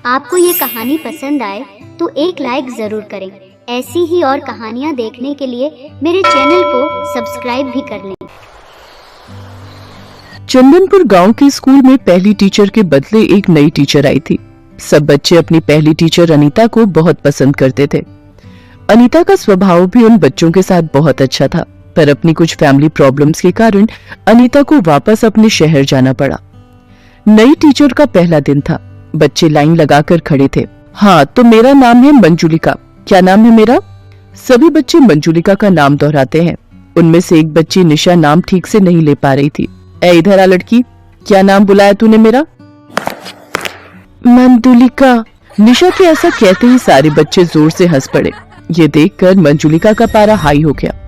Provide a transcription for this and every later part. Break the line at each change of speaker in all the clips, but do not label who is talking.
आपको ये कहानी पसंद आए तो एक लाइक जरूर करें। ऐसी ही और कहानियाँ देखने के लिए मेरे चैनल को सब्सक्राइब भी कर लें।
चंदनपुर गांव के स्कूल में पहली टीचर के बदले एक नई टीचर आई थी। सब बच्चे अपनी पहली टीचर अनीता को बहुत पसंद करते थे। अनीता का स्वभाव भी उन बच्चों के साथ बहुत अच्छा था, पर अपनी कुछ फैमिली प्रॉब्लम्स के कारण अनीता को वापस अपने शहर जाना पड़ा। नई टीचर का पहला दिन था। बच्चे लाइन लगाकर खड़े थे। हाँ, तो मेरा नाम है मंजुलिका। क्या नाम है मेरा? सभी बच्चे मंजुलिका का नाम दोहराते हैं। उनमें से एक बच्ची निशा नाम ठीक से नहीं ले पा रही थी। ए इधर आ लड़की, क्या नाम बुलाया तूने मेरा? मंजुलिका। निशा के ऐसा कहते ही सारे बच्चे जोर से हंस पड़े। ये देखकर मंजुलिका का पारा हाई हो गया।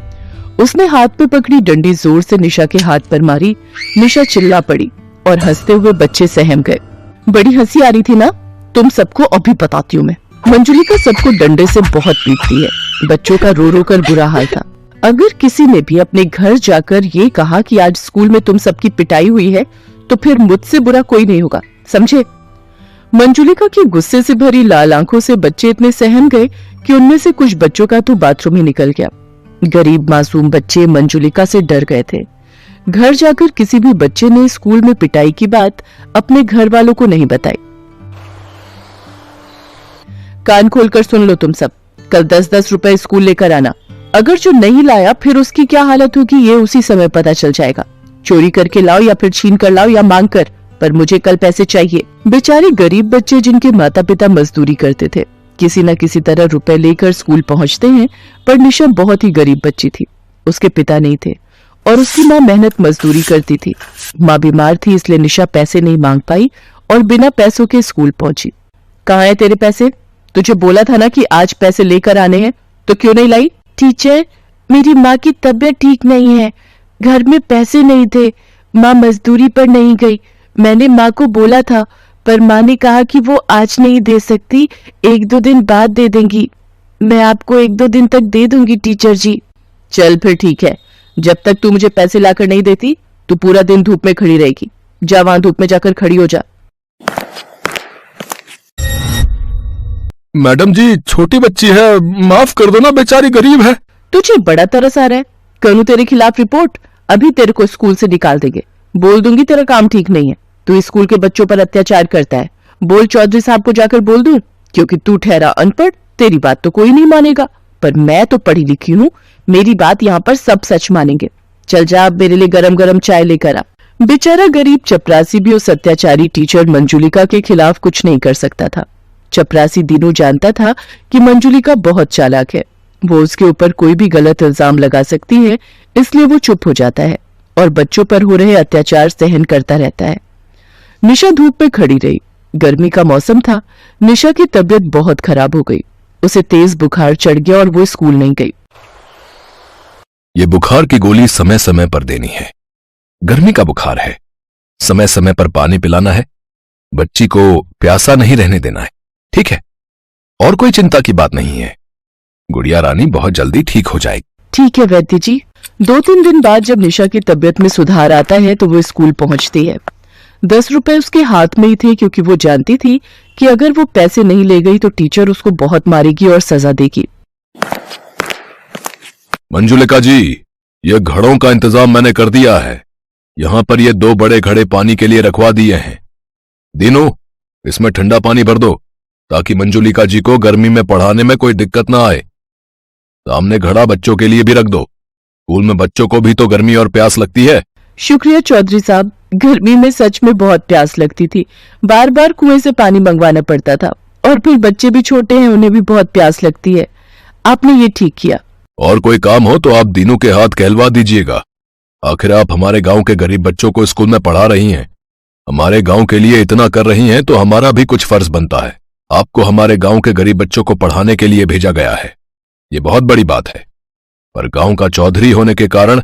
उसने हाथ पे पकड़ी डंडी जोर से निशा के हाथ पर मारी। निशा चिल्ला पड़ी और हंसते हुए बच्चे सहम गए। बड़ी हंसी आ रही थी ना? तुम सबको अभी बताती हूँ मैं। मंजुलिका सबको डंडे से बहुत पीटती है। बच्चों का रो रो कर बुरा हाल था। अगर किसी ने भी अपने घर जाकर ये कहा कि आज स्कूल में तुम सबकी पिटाई हुई है तो फिर मुझसे बुरा कोई नहीं होगा, समझे? मंजुलिका की गुस्से से भरी लाल आंखों से बच्चे इतने सहम गए कि उनमें से कुछ बच्चों का तो बाथरूम ही निकल गया। गरीब मासूम बच्चे मंजुलिका से डर गए थे। घर जाकर किसी भी बच्चे ने स्कूल में पिटाई की बात अपने घर वालों को नहीं बताई। कान खोलकर सुन लो तुम सब। कल 10-10 रुपए स्कूल लेकर आना। अगर जो नहीं लाया फिर उसकी क्या हालत होगी ये उसी समय पता चल जाएगा। चोरी करके लाओ या फिर छीन कर लाओ या मांग कर, पर मुझे कल पैसे चाहिए। बेचारे गरीब बच्चे जिनके माता पिता मजदूरी करते थे, किसी न किसी तरह रुपए लेकर स्कूल पहुंचते हैं। पर निशा बहुत ही गरीब बच्ची थी। उसके पिता नहीं थे और उसकी माँ मेहनत मजदूरी करती थी। माँ बीमार थी, इसलिए निशा पैसे नहीं मांग पाई और बिना पैसों के स्कूल पहुंची। कहाँ है तेरे पैसे? तुझे बोला था ना कि आज पैसे लेकर आने हैं, तो क्यों नहीं लाई? टीचर, मेरी माँ की तबीयत ठीक नहीं है, घर में पैसे नहीं थे, माँ मजदूरी पर नहीं गई। मैंने माँ को बोला था पर माँ ने कहा कि वो आज नहीं दे सकती, 1-2 दिन बाद दे देंगी। मैं आपको 1-2 दिन तक दे दूंगी टीचर जी। चल फिर ठीक है, जब तक तू मुझे पैसे लाकर नहीं देती तू पूरा दिन धूप में खड़ी रहेगी। जा वहां धूप में जाकर खड़ी हो जा।
मैडम जी, छोटी बच्ची है, माफ कर दो ना, बेचारी गरीब है।
तुझे बड़ा तरस आ रहा है? करूं तेरे खिलाफ रिपोर्ट? अभी तेरे को स्कूल से निकाल देंगे। बोल दूंगी तेरा काम ठीक नहीं है, तू स्कूल के बच्चों पर अत्याचार करता है। बोल चौधरी साहब को जाकर बोल दूं, क्योंकि तू ठहरा अनपढ़, तेरी बात तो कोई नहीं मानेगा, पर मैं तो पढ़ी लिखी हूँ, मेरी बात यहाँ पर सब सच मानेंगे। चल जा, अब मेरे लिए गरम गरम चाय लेकर आ। बेचारा गरीब चपरासी भी उस अत्याचारी टीचर मंजुलिका के खिलाफ कुछ नहीं कर सकता था। चपरासी दीनू जानता था कि मंजुलिका बहुत चालाक है, वो उसके ऊपर कोई भी गलत इल्जाम लगा सकती है, इसलिए वो चुप हो जाता है और बच्चों पर हो रहे अत्याचार सहन करता रहता है। निशा धूप में खड़ी रही। गर्मी का मौसम था। निशा की तबीयत बहुत खराब हो गई। उसे तेज बुखार चढ़ गया और वो स्कूल नहीं गई।
ये बुखार की गोली समय समय पर देनी है। गर्मी का बुखार है, समय समय पर पानी पिलाना है, बच्ची को प्यासा नहीं रहने देना है, ठीक है? और कोई चिंता की बात नहीं है। गुड़िया रानी बहुत जल्दी ठीक हो जाएगी।
ठीक है वैद्य जी। 2-3 दिन बाद जब निशा की तबीयत में सुधार आता है तो वो स्कूल पहुंचती है। 10 रुपए उसके हाथ में ही थे, क्योंकि वो जानती थी कि अगर वो पैसे नहीं ले गई तो टीचर उसको बहुत मारेगी और सजा देगी।
मंजुलिका जी, ये घड़ों का इंतजाम मैंने कर दिया है। यहां पर ये 2 बड़े घड़े पानी के लिए रखवा दिए हैं। दीनू, इसमें ठंडा पानी भर दो ताकि मंजुलिका जी को गर्मी में पढ़ाने में कोई दिक्कत ना आए। सामने घड़ा बच्चों के लिए भी रख दो। स्कूल में बच्चों को भी तो गर्मी और प्यास लगती है।
शुक्रिया चौधरी साहब। गर्मी में सच में बहुत प्यास लगती थी। बार बार कुएं से पानी मंगवाना पड़ता था, और फिर बच्चे भी छोटे हैं, उन्हें भी बहुत प्यास लगती है। आपने ये ठीक किया।
और कोई काम हो तो आप दीनू के हाथ कहलवा दीजिएगा। आखिर आप हमारे गांव के गरीब बच्चों को स्कूल में पढ़ा रही हैं, हमारे गांव के लिए इतना कर रही हैं, तो हमारा भी कुछ फर्ज बनता है। आपको हमारे गांव के गरीब बच्चों को पढ़ाने के लिए भेजा गया है। ये बहुत बड़ी बात है, पर गांव का चौधरी होने के कारण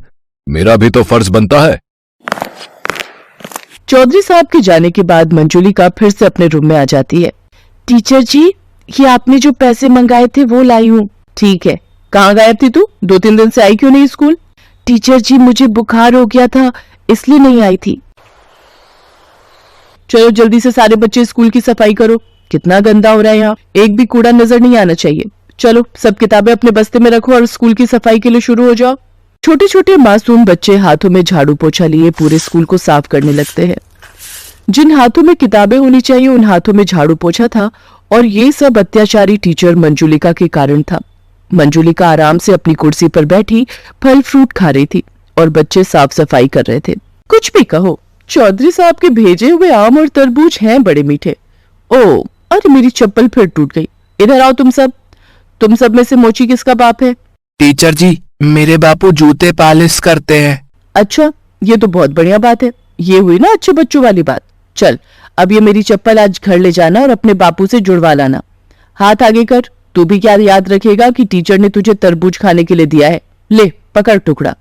मेरा भी तो फर्ज बनता है।
चौधरी साहब के जाने के बाद मंजुलिका फिर से अपने रूम में आ जाती है। टीचर जी, ये आपने जो पैसे मंगाए थे वो लाई हूँ। ठीक है, कहाँ गायब थी तू? 2-3 दिन से आई क्यों नहीं स्कूल? टीचर जी, मुझे बुखार हो गया था, इसलिए नहीं आई थी। चलो जल्दी से सारे बच्चे स्कूल की सफाई करो। कितना गंदा हो रहा है यहाँ, एक भी कूड़ा नजर नहीं आना चाहिए। चलो सब किताबें अपने बस्ते में रखो और स्कूल की सफाई के लिए शुरू हो जाओ। छोटे छोटे मासूम बच्चे हाथों में झाड़ू पोछा लिए पूरे स्कूल को साफ करने लगते हैं। जिन हाथों में किताबें होनी चाहिए उन हाथों में झाड़ू पोछा था, और ये सब अत्याचारी टीचर मंजुलिका के कारण था। मंजुलिका आराम से अपनी कुर्सी पर बैठी फल फ्रूट खा रही थी और बच्चे साफ सफाई कर रहे थे। कुछ भी कहो, चौधरी साहब के भेजे हुए आम और तरबूज हैं बड़े मीठे। ओ अरे मेरी चप्पल फिर टूट गई। इधर आओ तुम सब में से मोची किसका बाप है?
टीचर जी, मेरे बापू जूते पालिश करते हैं।
अच्छा, ये तो बहुत बढ़िया बात है। ये हुई ना अच्छे बच्चों वाली बात। चल अब ये मेरी चप्पल आज घर ले जाना और अपने बापू से जुड़वा लाना। हाथ आगे कर। तू भी क्या याद रखेगा कि टीचर ने तुझे तरबूज खाने के लिए दिया है। ले पकड़ टुकड़ा।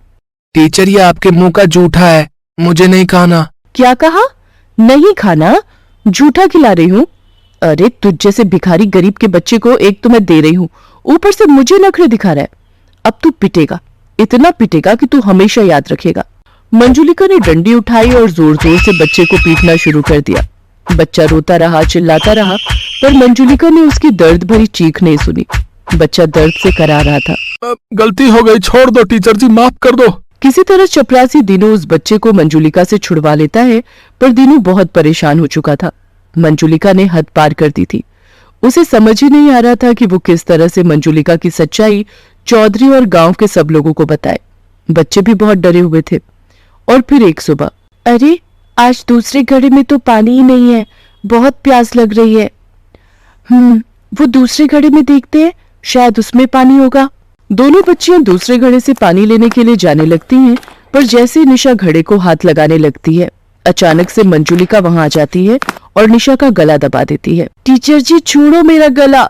टीचर, ये आपके मुंह का जूठा है, मुझे नहीं खाना।
क्या कहा? नहीं खाना? जूठा खिला रही हूँ? अरे तुझ जैसे भिखारी गरीब के बच्चे को एक तो मैं दे रही हूँ, ऊपर से मुझे नखरे दिखा रहा है। अब तू पिटेगा, इतना पिटेगा कि तू हमेशा याद रखेगा। मंजुलिका ने डंडी उठाई और जोर जोर से बच्चे को पीटना शुरू कर दिया। बच्चा रोता रहा, चिल्लाता रहा, पर मंजुलिका ने उसकी दर्द भरी चीख नहीं सुनी। बच्चा दर्द से करा रहा था।
गलती हो गई, छोड़ दो टीचर जी, माफ कर दो।
किसी तरह चपरासी दीनू उस बच्चे को मंजुलिका से छुड़वा लेता है, पर दीनू बहुत परेशान हो चुका था। मंजुलिका ने हद पार कर दी थी। उसे समझ ही नहीं आ रहा था कि वो किस तरह से मंजुलिका की सच्चाई चौधरी और गांव के सब लोगों को बताए। बच्चे भी बहुत डरे हुए थे। और फिर एक सुबह, अरे आज दूसरे घड़े में तो पानी ही नहीं है, बहुत प्यास लग रही है। वो दूसरे घड़े में देखते हैं, शायद उसमें पानी होगा। दोनों बच्चियां दूसरे घड़े से पानी लेने के लिए जाने लगती हैं, पर जैसे निशा घड़े को हाथ लगाने लगती है, अचानक से मंजुलिका वहां आ जाती है और निशा का गला दबा देती है। टीचर जी छोड़ो मेरा गला,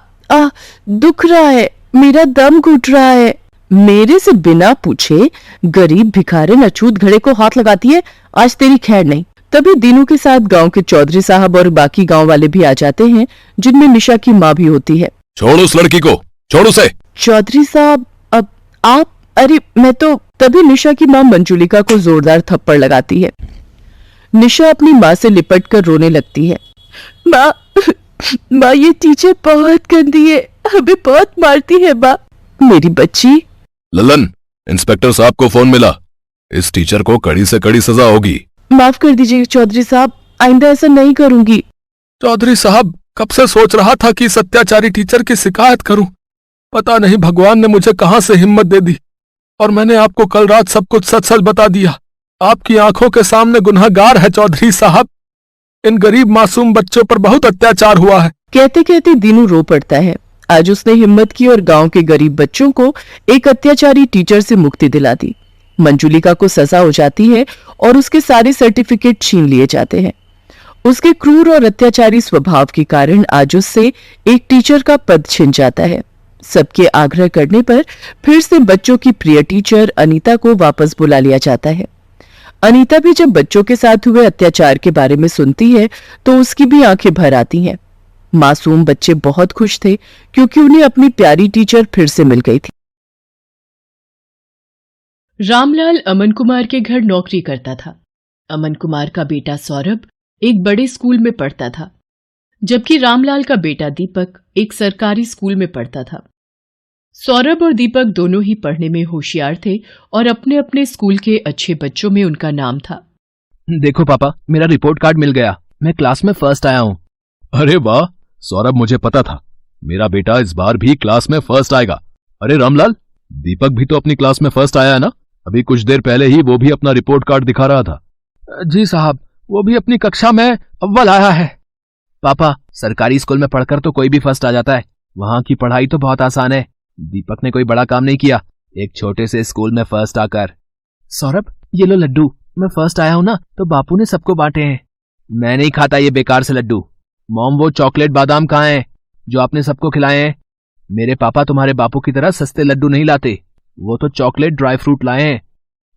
दुख रहा है, मेरा दम घुट रहा है। मेरे से बिना पूछे गरीब भिखारी अछूत घड़े को हाथ लगाती है, आज तेरी खैर नहीं। तभी दीनू के साथ गांव के चौधरी साहब और बाकी गांव वाले भी आ जाते हैं, जिनमें निशा की माँ भी होती है।
छोड़ो उस लड़की को, छोड़ो उसे।
चौधरी साहब, अब आप? अरे मैं तो। तभी निशा की माँ मंजुलिका को जोरदार थप्पड़ लगाती है। निशा अपनी माँ से लिपट कर रोने लगती है। माँ ये टीचर बहुत गंदी है, हमें बहुत मारती है माँ। मेरी बच्ची।
ललन, इंस्पेक्टर साहब को फोन मिला, इस टीचर को कड़ी से कड़ी सजा होगी।
माफ कर दीजिए चौधरी साहब, आइंदा ऐसा नहीं करूंगी।
चौधरी साहब, कब से सोच रहा था कि इस अत्याचारी टीचर की शिकायत करूं। पता नहीं भगवान ने मुझे कहां से हिम्मत दे दी और मैंने आपको कल रात सब कुछ सच सच बता दिया। आपकी आंखों के सामने गुनहगार है चौधरी साहब। इन गरीब मासूम बच्चों पर बहुत अत्याचार हुआ है।
कहते कहते दीनू रो पड़ता है। आज उसने हिम्मत की और गांव के गरीब बच्चों को एक अत्याचारी टीचर से मुक्ति दिला दी। मंजुलिका को सजा हो जाती है और उसके सारे सर्टिफिकेट छीन लिए जाते हैं। उसके क्रूर और अत्याचारी स्वभाव के कारण आज उससे एक टीचर का पद छिन जाता है। सबके आग्रह करने पर फिर से बच्चों की प्रिय टीचर अनीता को वापस बुला लिया जाता है। अनीता भी जब बच्चों के साथ हुए अत्याचार के बारे में सुनती है तो उसकी भी आंखें भर आती हैं। मासूम बच्चे बहुत खुश थे क्योंकि उन्हें अपनी प्यारी टीचर फिर से मिल गई थी।
रामलाल अमन कुमार के घर नौकरी करता था। अमन कुमार का बेटा सौरभ एक बड़े स्कूल में पढ़ता था, जबकि रामलाल का बेटा दीपक एक सरकारी स्कूल में पढ़ता था। सौरभ और दीपक दोनों ही पढ़ने में होशियार थे और अपने अपने स्कूल के अच्छे बच्चों में उनका नाम था।
देखो पापा, मेरा रिपोर्ट कार्ड मिल गया, मैं क्लास में फर्स्ट आया हूँ।
अरे वाह सौरभ, मुझे पता था मेरा बेटा इस बार भी क्लास में फर्स्ट आएगा। अरे रामलाल, दीपक भी तो अपनी क्लास में फर्स्ट आया है ना? अभी कुछ देर पहले ही वो भी अपना रिपोर्ट कार्ड दिखा रहा था।
जी साहब, वो भी अपनी कक्षा में अव्वल आया है। पापा, सरकारी स्कूल में पढ़कर तो कोई भी फर्स्ट आ जाता है, वहाँ की पढ़ाई तो बहुत आसान है। दीपक ने कोई बड़ा काम नहीं किया, एक छोटे से स्कूल में फर्स्ट आकर। सौरभ, ये लो लड्डू, मैं फर्स्ट आया हूँ ना तो बापू ने सबको बांटे हैं। मैं नहीं खाता ये बेकार से लड्डू। मॉम, वो चॉकलेट बादाम कहाँ हैं जो आपने सबको खिलाए हैं? मेरे पापा तुम्हारे बापू की तरह सस्ते लड्डू नहीं लाते, वो तो चॉकलेट ड्राई फ्रूट लाए हैं।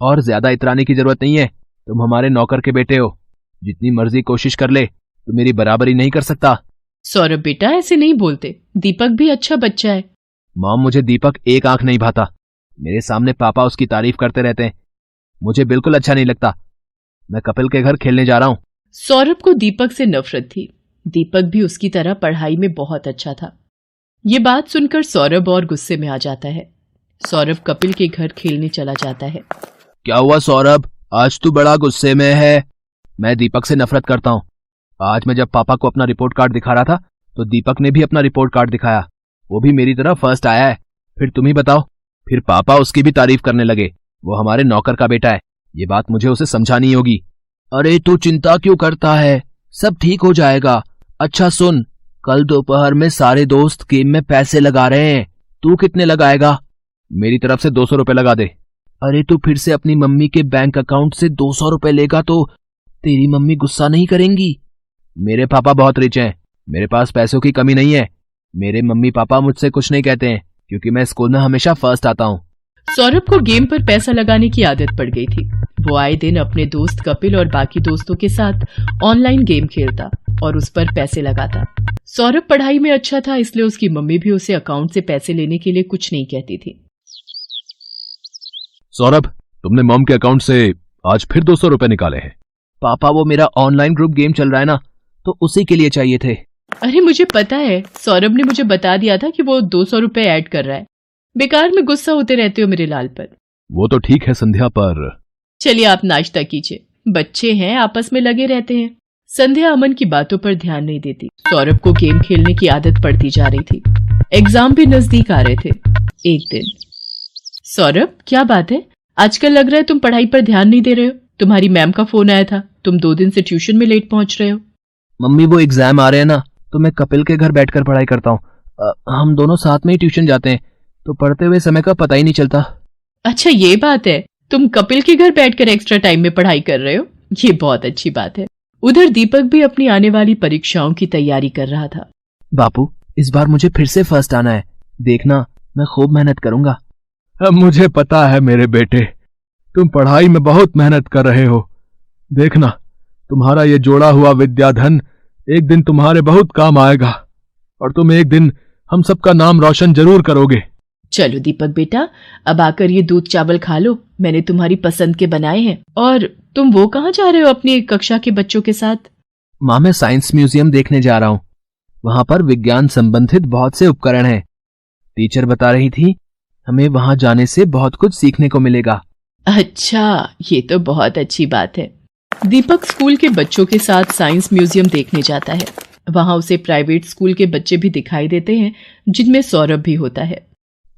और ज्यादा इतराने की जरूरत नहीं है, तुम हमारे नौकर के बेटे हो, जितनी मर्जी कोशिश कर ले तो मेरी बराबरी नहीं कर सकता।
सौरभ बेटा, ऐसे नहीं बोलते, दीपक भी अच्छा बच्चा है।
मॉम, मुझे दीपक एक आंख नहीं भाता, मेरे सामने पापा उसकी तारीफ करते रहते हैं, मुझे बिल्कुल अच्छा नहीं लगता। मैं कपिल के घर खेलने जा रहा हूँ।
सौरभ को दीपक से नफरत थी। दीपक भी उसकी तरह पढ़ाई में बहुत अच्छा था। ये बात सुनकर सौरभ और गुस्से में आ जाता है। सौरभ कपिल के घर खेलने चला जाता है।
क्या हुआ सौरभ, आज तू बड़ा गुस्से में है? मैं दीपक से नफरत करता हूँ। आज मैं जब पापा को अपना रिपोर्ट कार्ड दिखा रहा था तो दीपक ने भी अपना रिपोर्ट कार्ड दिखाया, वो भी मेरी तरह फर्स्ट आया है। फिर तुम ही बताओ। फिर पापा उसकी भी तारीफ करने लगे, वो हमारे नौकर का बेटा है। ये बात मुझे उसे समझानी होगी। अरे तू चिंता क्यों करता है, सब ठीक हो जाएगा। अच्छा सुन, कल दोपहर में सारे दोस्त गेम में पैसे लगा रहे हैं, तू कितने लगाएगा? मेरी तरफ से 200 रुपए लगा दे। अरे तू फिर से अपनी मम्मी के बैंक अकाउंट से 200 रुपए लेगा तो तेरी मम्मी गुस्सा नहीं करेंगी? मेरे पापा बहुत रिच हैं, मेरे पास पैसों की कमी नहीं है। मेरे मम्मी पापा मुझसे कुछ नहीं कहते हैं क्योंकि मैं स्कूल में हमेशा फर्स्ट आता हूँ।
सौरभ को गेम पर पैसा लगाने की आदत पड़ गई थी। वो आए दिन अपने दोस्त कपिल और बाकी दोस्तों के साथ ऑनलाइन गेम खेलता और उस पर पैसे लगाता। सौरभ पढ़ाई में अच्छा था, इसलिए उसकी मम्मी भी उसे अकाउंट से पैसे लेने के लिए कुछ नहीं कहती थी।
सौरभ, तुमने मॉम के अकाउंट से आज फिर 200 रुपए निकाले हैं।
पापा वो मेरा ऑनलाइन ग्रुप गेम चल रहा है ना, तो उसी के लिए चाहिए थे।
अरे मुझे पता है, सौरभ ने मुझे बता दिया था कि वो 200 रुपए ऐड कर रहा है। बेकार में गुस्सा होते रहते हो मेरे लाल पर।
वो तो ठीक है संध्या, पर
चलिए आप नाश्ता कीजिए, बच्चे हैं आपस में लगे रहते हैं। संध्या अमन की बातों पर ध्यान नहीं देती। सौरभ को गेम खेलने की आदत पड़ती जा रही थी। एग्जाम भी नजदीक आ रहे थे। एक दिन, सौरभ क्या बात है, आजकल लग रहा है तुम पढ़ाई पर ध्यान नहीं दे रहे हो। तुम्हारी मैम का फोन आया था, तुम 2 दिन से ट्यूशन में लेट पहुंच रहे हो।
मम्मी वो एग्जाम आ रहे हैं ना, तो मैं कपिल के घर बैठकर पढ़ाई करता हूँ। हम दोनों साथ में ही ट्यूशन जाते हैं, तो पढ़ते हुए समय का पता ही नहीं चलता।
अच्छा ये बात है, तुम कपिल के घर बैठकर एक्स्ट्रा टाइम में पढ़ाई कर रहे हो, ये बहुत अच्छी बात है। उधर दीपक भी अपनी आने वाली परीक्षाओं की तैयारी कर रहा था।
बापू, इस बार मुझे फिर से फर्स्ट आना है, देखना मैं खूब मेहनत करूंगा।
मुझे पता है मेरे बेटे, तुम पढ़ाई में बहुत मेहनत कर रहे हो। देखना, तुम्हारा ये जोड़ा हुआ विद्याधन एक दिन तुम्हारे बहुत काम आएगा और तुम एक दिन हम सबका नाम रोशन जरूर करोगे।
चलो दीपक बेटा, अब आकर ये दूध चावल खा लो, मैंने तुम्हारी पसंद के बनाए हैं। और तुम वो कहाँ जा रहे हो अपनी कक्षा के बच्चों के साथ?
माँ, मैं साइंस म्यूजियम देखने जा रहा हूँ। वहां पर विज्ञान संबंधित बहुत से उपकरण हैं। टीचर बता रही थी हमें वहां जाने से बहुत कुछ सीखने को मिलेगा।
अच्छा, ये तो बहुत अच्छी बात है। दीपक स्कूल के बच्चों के साथ साइंस म्यूजियम देखने जाता है। वहां उसे प्राइवेट स्कूल के बच्चे भी दिखाई देते हैं, जिनमें सौरभ भी होता है।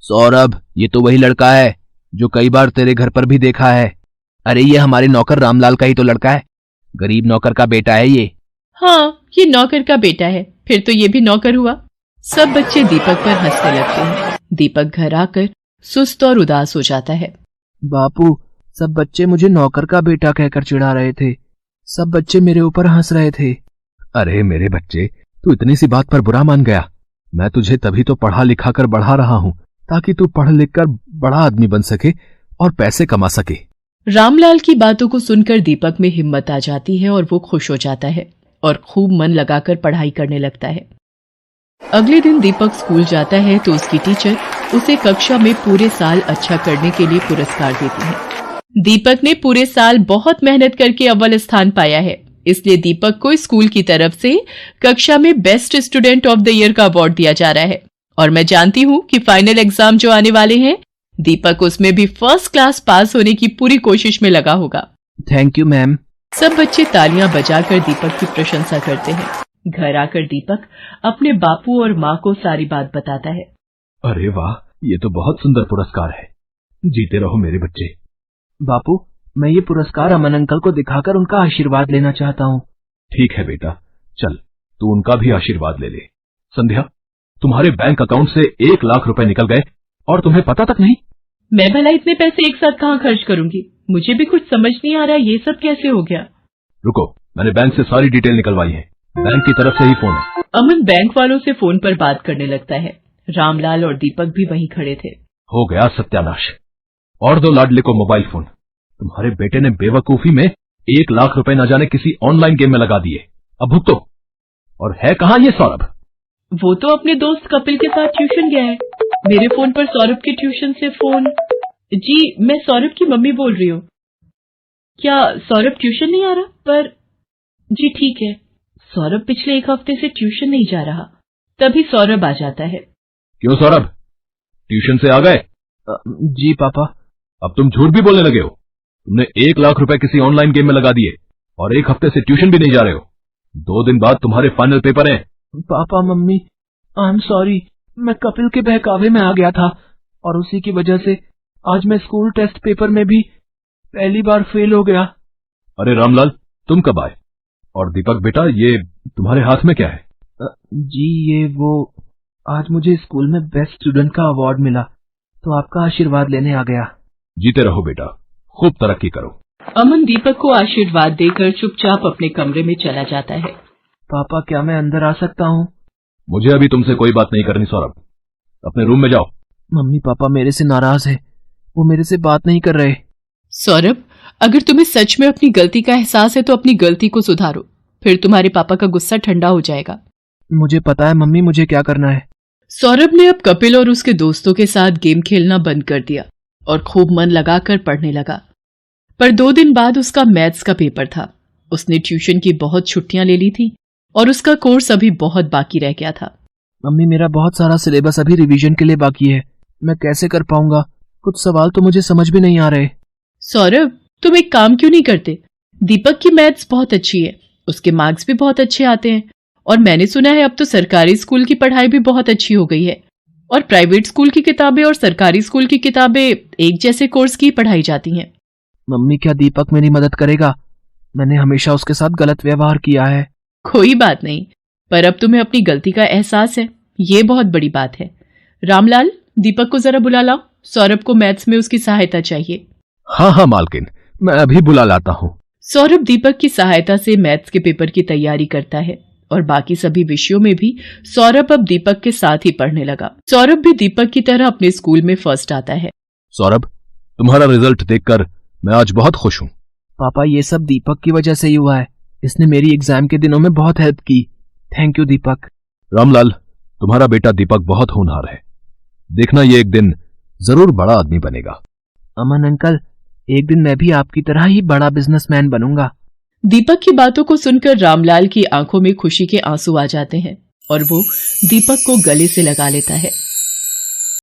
सौरभ, ये तो वही लड़का है जो कई बार तेरे घर पर भी देखा है। अरे ये हमारे नौकर रामलाल का ही तो लड़का है, गरीब नौकर का बेटा है ये।
हाँ, ये नौकर का बेटा है, फिर तो ये भी नौकर हुआ। सब बच्चे दीपक पर हंसने लगते हैं। दीपक घर आकर सुस्त और उदास हो जाता है।
बापू, सब बच्चे मुझे नौकर का बेटा कहकर चिढ़ा रहे थे, सब बच्चे मेरे ऊपर हंस रहे थे।
अरे मेरे बच्चे, तू इतनी सी बात पर बुरा मान गया। मैं तुझे तभी तो पढ़ा लिखा कर बढ़ा रहा हूँ ताकि तू पढ़ लिख कर बड़ा आदमी बन सके और पैसे कमा सके।
रामलाल की बातों को सुनकर दीपक में हिम्मत आ जाती है और वो खुश हो जाता है और खूब मन लगाकर पढ़ाई करने लगता है। अगले दिन दीपक स्कूल जाता है तो उसकी टीचर उसे कक्षा में पूरे साल अच्छा करने के लिए पुरस्कार देती है। दीपक ने पूरे साल बहुत मेहनत करके अव्वल स्थान पाया है, इसलिए दीपक को स्कूल की तरफ से कक्षा में best student of the year का अवार्ड दिया जा रहा है। और मैं जानती हूँ कि फाइनल एग्जाम जो आने वाले हैं, दीपक उसमें भी फर्स्ट क्लास पास होने की पूरी कोशिश में लगा होगा।
Thank you ma'am.
सब बच्चे तालियां बजाकर दीपक की प्रशंसा करते हैं। घर आकर दीपक अपने बापू और माँ को सारी बात बताता है।
अरे वाह, ये तो बहुत सुंदर पुरस्कार है। जीते रहो मेरे बच्चे।
बापू, मैं ये पुरस्कार अमन अंकल को दिखाकर उनका आशीर्वाद लेना चाहता हूँ।
ठीक है बेटा, चल तू उनका भी आशीर्वाद ले ले। संध्या, तुम्हारे बैंक अकाउंट से 1 लाख रुपए निकल गए और तुम्हें पता तक नहीं।
मैं भला इतने पैसे एक साथ कहाँ खर्च करूंगी, मुझे भी कुछ समझ नहीं आ रहा ये सब कैसे हो गया।
रुको, मैंने बैंक से सारी डिटेल निकलवाई है, बैंक की तरफ से ही फोन है।
अमन बैंक वालों से फोन पर बात करने लगता है। रामलाल और दीपक भी वहीं खड़े थे।
हो गया सत्यानाश। और दो लाडले को मोबाइल फोन। तुम्हारे बेटे ने बेवकूफी में 1 लाख रुपए न जाने किसी ऑनलाइन गेम में लगा दिए। अब भुगतो। और है कहाँ ये सौरभ?
वो तो अपने दोस्त कपिल के साथ ट्यूशन गया है। मेरे फोन पर सौरभ के ट्यूशन से फोन। जी, मैं सौरभ की मम्मी बोल रही हूँ। क्या सौरभ ट्यूशन नहीं आ रहा? पर जी ठीक है। सौरभ पिछले 1 हफ्ते से ट्यूशन नहीं जा रहा। तभी सौरभ आ जाता है।
क्यों सौरभ, ट्यूशन से आ गए?
जी पापा।
अब तुम झूठ भी बोलने लगे हो। तुमने 1 लाख रुपए किसी ऑनलाइन गेम में लगा दिए और 1 हफ्ते से ट्यूशन भी नहीं जा रहे हो। 2 दिन बाद तुम्हारे फाइनल पेपर हैं।
Papa mummy, I am sorry, मैं कपिल के बहकावे में आ गया था और उसी की वजह से आज मैं स्कूल टेस्ट पेपर में भी पहली बार फेल हो गया।
अरे रामलाल, तुम कब आए? और दीपक बेटा, ये तुम्हारे हाथ में क्या है?
जी ये वो, आज मुझे स्कूल में बेस्ट स्टूडेंट का अवार्ड मिला तो आपका आशीर्वाद लेने आ गया।
जीते रहो बेटा, खूब तरक्की करो।
अमन दीपक को आशीर्वाद देकर चुपचाप अपने कमरे में चला जाता है।
पापा क्या मैं अंदर आ सकता हूँ?
मुझे अभी तुमसे कोई बात नहीं करनी सौरभ, अपने रूम में जाओ।
मम्मी पापा मेरे से नाराज है, वो मेरे से बात नहीं कर रहे।
सौरभ, अगर तुम्हें सच में अपनी गलती का एहसास है तो अपनी गलती को सुधारो, फिर तुम्हारे पापा का गुस्सा ठंडा हो जाएगा।
मुझे पता है मम्मी, मुझे क्या करना है।
सौरभ ने अब कपिल और उसके दोस्तों के साथ गेम खेलना बंद कर दिया और खूब मन लगाकर पढ़ने लगा। पर 2 दिन बाद उसका मैथ्स का पेपर था। उसने ट्यूशन की बहुत छुट्टियां ले ली थी और उसका कोर्स अभी बहुत बाकी रह गया था।
मम्मी मेरा बहुत सारा सिलेबस अभी रिवीजन के लिए बाकी है, मैं कैसे कर पाऊंगा? कुछ सवाल तो मुझे समझ भी नहीं आ रहे।
सौरभ, तुम एक काम क्यों नहीं करते? दीपक की मैथ्स बहुत अच्छी है, उसके मार्क्स भी बहुत अच्छे आते हैं और मैंने सुना है अब तो सरकारी स्कूल की पढ़ाई भी बहुत अच्छी हो गई है और प्राइवेट स्कूल की किताबें और सरकारी स्कूल की किताबें एक जैसे कोर्स की पढ़ाई जाती हैं।
मम्मी क्या दीपक मेरी मदद करेगा? मैंने हमेशा उसके साथ गलत व्यवहार किया है।
कोई बात नहीं, पर अब तुम्हें अपनी गलती का एहसास है, ये बहुत बड़ी बात है। रामलाल, दीपक को जरा बुला लाओ, सौरभ को मैथ्स में उसकी सहायता चाहिए।
हाँ हाँ मालकिन, मैं अभी बुला लाता हूँ।
सौरभ दीपक की सहायता से मैथ्स के पेपर की तैयारी करता है और बाकी सभी विषयों में भी सौरभ अब दीपक के साथ ही पढ़ने लगा। सौरभ भी दीपक की तरह अपने स्कूल में फर्स्ट आता है।
सौरभ, तुम्हारा रिजल्ट देखकर मैं आज बहुत खुश हूँ।
पापा ये सब दीपक की वजह से ही हुआ है, इसने मेरी एग्जाम के दिनों में बहुत हेल्प की। थैंक यू दीपक।
रामलाल, तुम्हारा बेटा दीपक बहुत होनहार है, देखना ये एक दिन जरूर बड़ा आदमी बनेगा।
अमन अंकल, एक दिन मैं भी आपकी तरह ही बड़ा बिजनेसमैन बनूंगा।
दीपक की बातों को सुनकर रामलाल की आंखों में खुशी के आंसू आ जाते हैं और वो दीपक को गले से लगा लेता है।